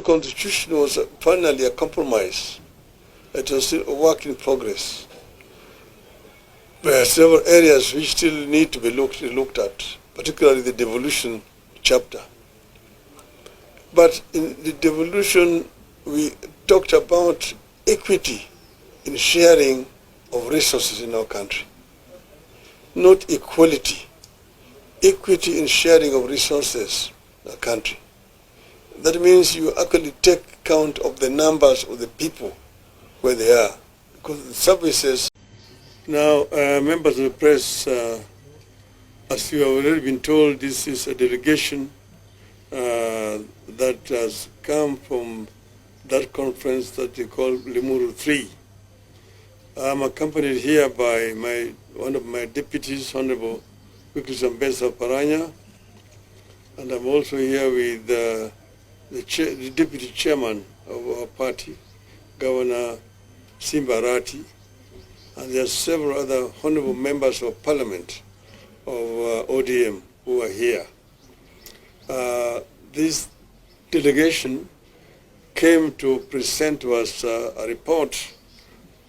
constitution was finally a compromise. It was still a work in progress. There are several areas which still need to be looked at, particularly the devolution chapter. But in the devolution, we talked about equity in sharing of resources in our country. Not equality. Equity in sharing of resources in our country. That means you actually take count of the numbers of the people where they are. Because the services. Now, members of the press, as you have already been told, this is a delegation that has come from that conference that they call Limuru 3. I'm accompanied here by one of my deputies, Honorable Mbesa Paranya, and I'm also here with the deputy chairman of our party, Governor Simbarati, and there are several other honorable members of parliament of ODM who are here. This delegation came to present to us a report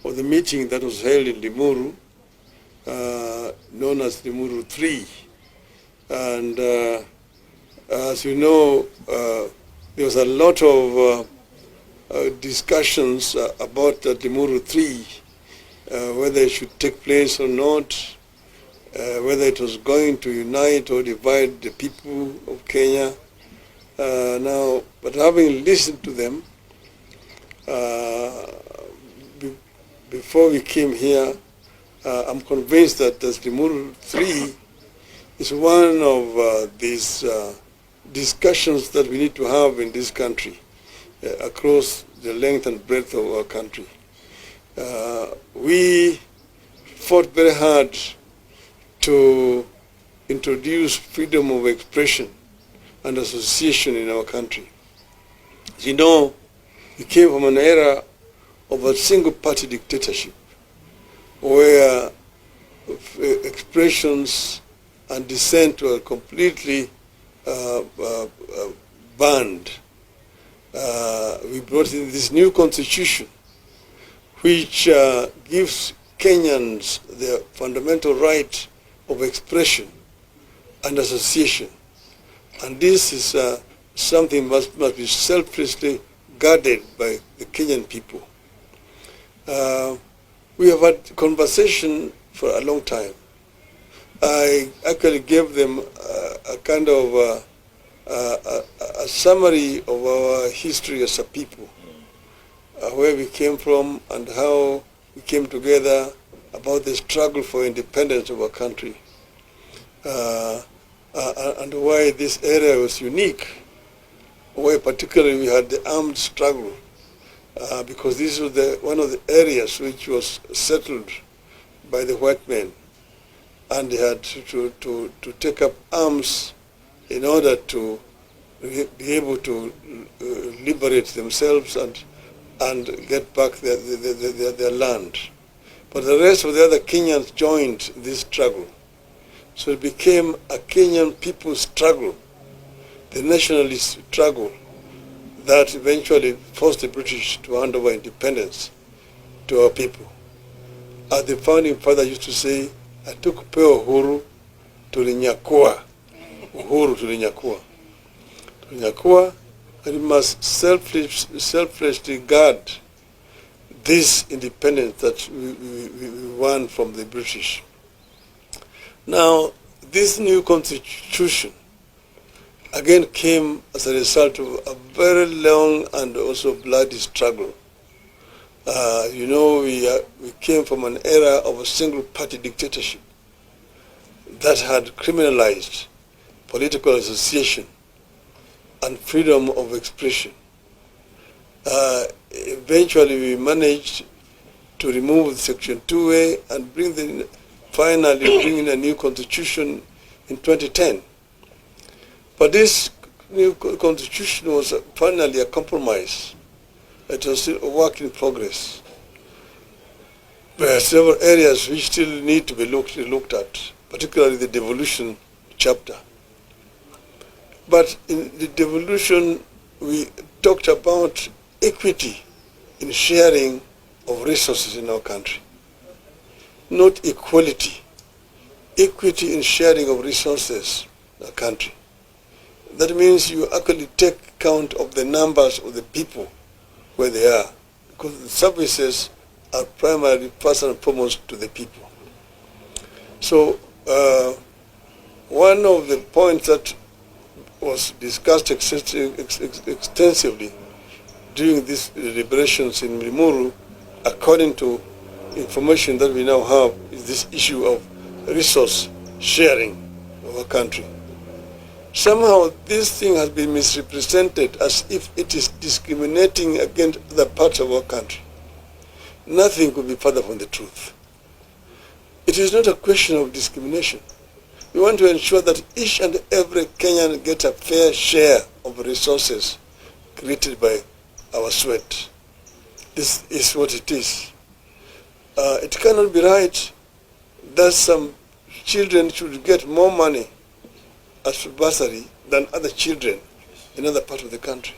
of the meeting that was held in Limuru, known as Limuru 3. And as you know, there was a lot of discussions about Limuru 3, whether it should take place or not, whether it was going to unite or divide the people of Kenya. But having listened to them, before we came here, I'm convinced that the Limuru 3 is one of these discussions that we need to have in this country, across the length and breadth of our country. We fought very hard to introduce freedom of expression and association in our country. As you know, we came from an era of a single-party dictatorship where expressions and dissent were completely banned. We brought in this new constitution which gives Kenyans the fundamental right of expression and association. And this is something must be selflessly guarded by the Kenyan people. We have had conversation for a long time. I actually gave them a kind of a summary of our history as a people, where we came from and how we came together, about the struggle for independence of our country, and why this area was unique, why particularly we had the armed struggle, because this was one of the areas which was settled by the white men, and they had to take up arms in order to be able to liberate themselves and get back their land. But the rest of the other Kenyans joined this struggle. So it became a Kenyan people's struggle, the nationalist struggle, that eventually forced the British to hand over independence to our people. As the founding father used to say, "Hatukupewa uhuru, tulinyakua." Uhuru tulinyakua. Tulinyakua, and we must selflessly guard this independence that we won from the British. Now, this new constitution again came as a result of a very long and also bloody struggle. You know, we came from an era of a single-party dictatorship that had criminalized political association and freedom of expression. Eventually, we managed to remove Section 2A and finally bring in a new constitution in 2010. But this new constitution was finally a compromise. It was still a work in progress. There are several areas which still need to be looked at, particularly the devolution chapter. But in the devolution, we talked about equity in sharing of resources in our country, not equality. Equity in sharing of resources in our country. That means you actually take count of the numbers of the people where they are, because the services are primarily, first and foremost, to the people. So one of the points that was discussed extensively during these deliberations in Limuru, according to information that we now have, is this issue of resource sharing of our country. Somehow this thing has been misrepresented as if it is discriminating against other parts of our country. Nothing could be further from the truth. It is not a question of discrimination. We want to ensure that each and every Kenyan gets a fair share of resources created by our sweat. This is what it is. It cannot be right that some children should get more money as bursary than other children in other parts of the country.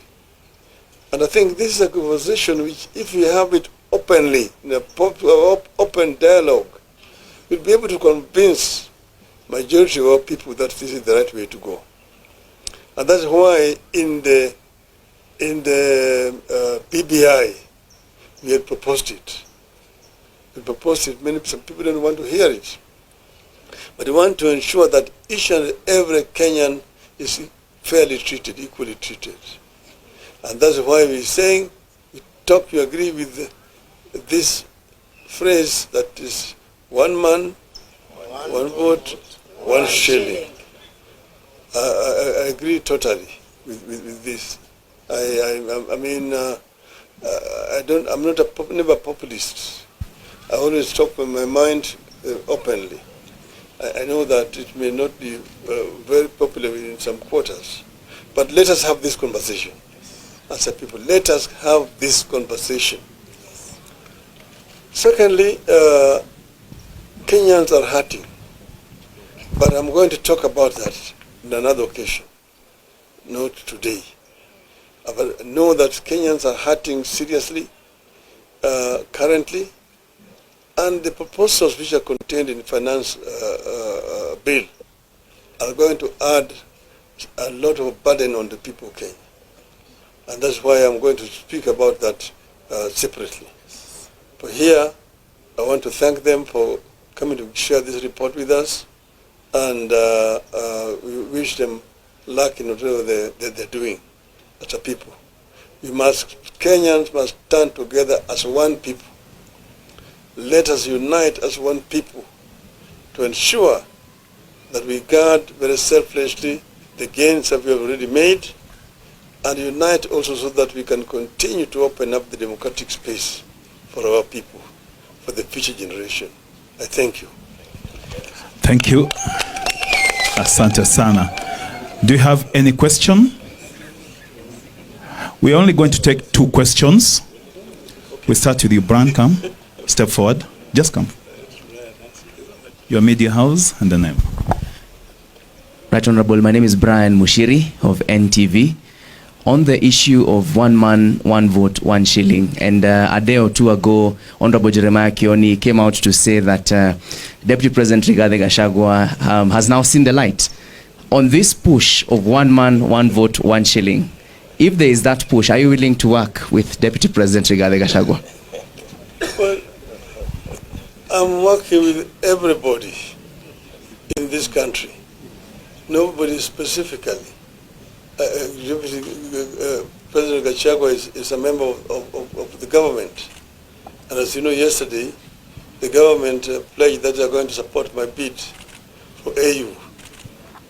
And I think this is a conversation which, if we have it openly, in a open dialogue, we'll be able to convince majority of our people that this is the right way to go. And that's why in the PBI, we had proposed it. We proposed it, some people don't want to hear it. But we want to ensure that each and every Kenyan is fairly treated, equally treated. And that's why we're saying, you agree with this phrase that is one man, one vote, one shilling. I agree totally with this. I'm never a populist. I always talk with my mind openly. I know that it may not be very popular in some quarters, but let us have this conversation. As a people, let us have this conversation. Secondly, Kenyans are hurting, but I'm going to talk about that in another occasion, not today. But know that Kenyans are hurting seriously currently, and the proposals which are contained in the finance bill are going to add a lot of burden on the people of Kenya. And that's why I'm going to speak about that separately. But here, I want to thank them for coming to share this report with us, and we wish them luck in whatever they're doing as a people. Kenyans must stand together as one people. Let us unite as one people to ensure that we guard very selflessly the gains that we have already made, and unite also so that we can continue to open up the democratic space for our people, for the future generation. I thank you. Thank you. Asante sana. Do you have any question? We're only going to take 2 questions. We start with you, Brian. Come. Step forward. Just come. Your media house and the name. Right Honorable, my name is Brian Mushiri of NTV. On the issue of one man, one vote, one shilling, and a day or two ago, Honorable Jeremiah Kioni came out to say that Deputy President Rigathi Gachagua has now seen the light. On this push of one man, one vote, one shilling, if there is that push, are you willing to work with Deputy President Rigathi Gachagua? Well, I'm working with everybody in this country. Nobody specifically. President Gachagua is a member of the government. And as you know, yesterday, the government pledged that they are going to support my bid for AU.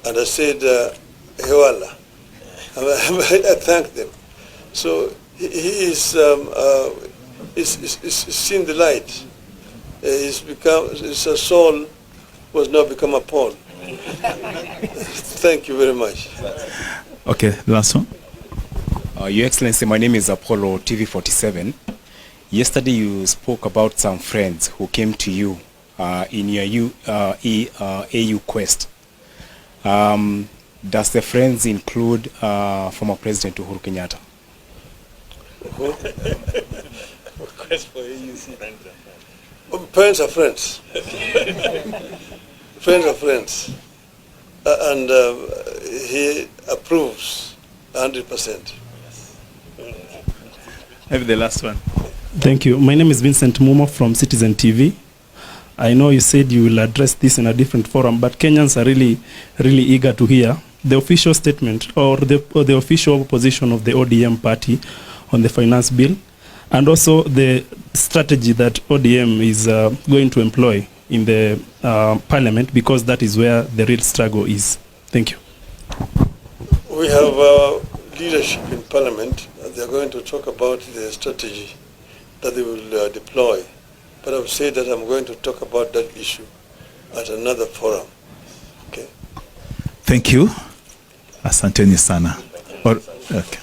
And I said, Hewala. I thank them. So he is seen the light. His soul was now become a Paul. Thank you very much. Okay, the last one. Your Excellency, my name is Apollo TV47. Yesterday you spoke about some friends who came to you in your AU quest. Does the friends include former President Uhuru Kenyatta? Request for AUC. Friends are friends. Friends are friends. And he approves 100%. Maybe the last one. Thank you. My name is Vincent Mumo from Citizen TV. I know you said you will address this in a different forum, but Kenyans are really eager to hear the official statement or the official position of the ODM party on the finance bill, and also the strategy that ODM is going to employ in the parliament, because that is where the real struggle is. Thank you. We have leadership in parliament. They are going to talk about the strategy that they will deploy. But I've said that I'm going to talk about that issue at another forum. Okay. Thank you. Asanteni sana. Okay.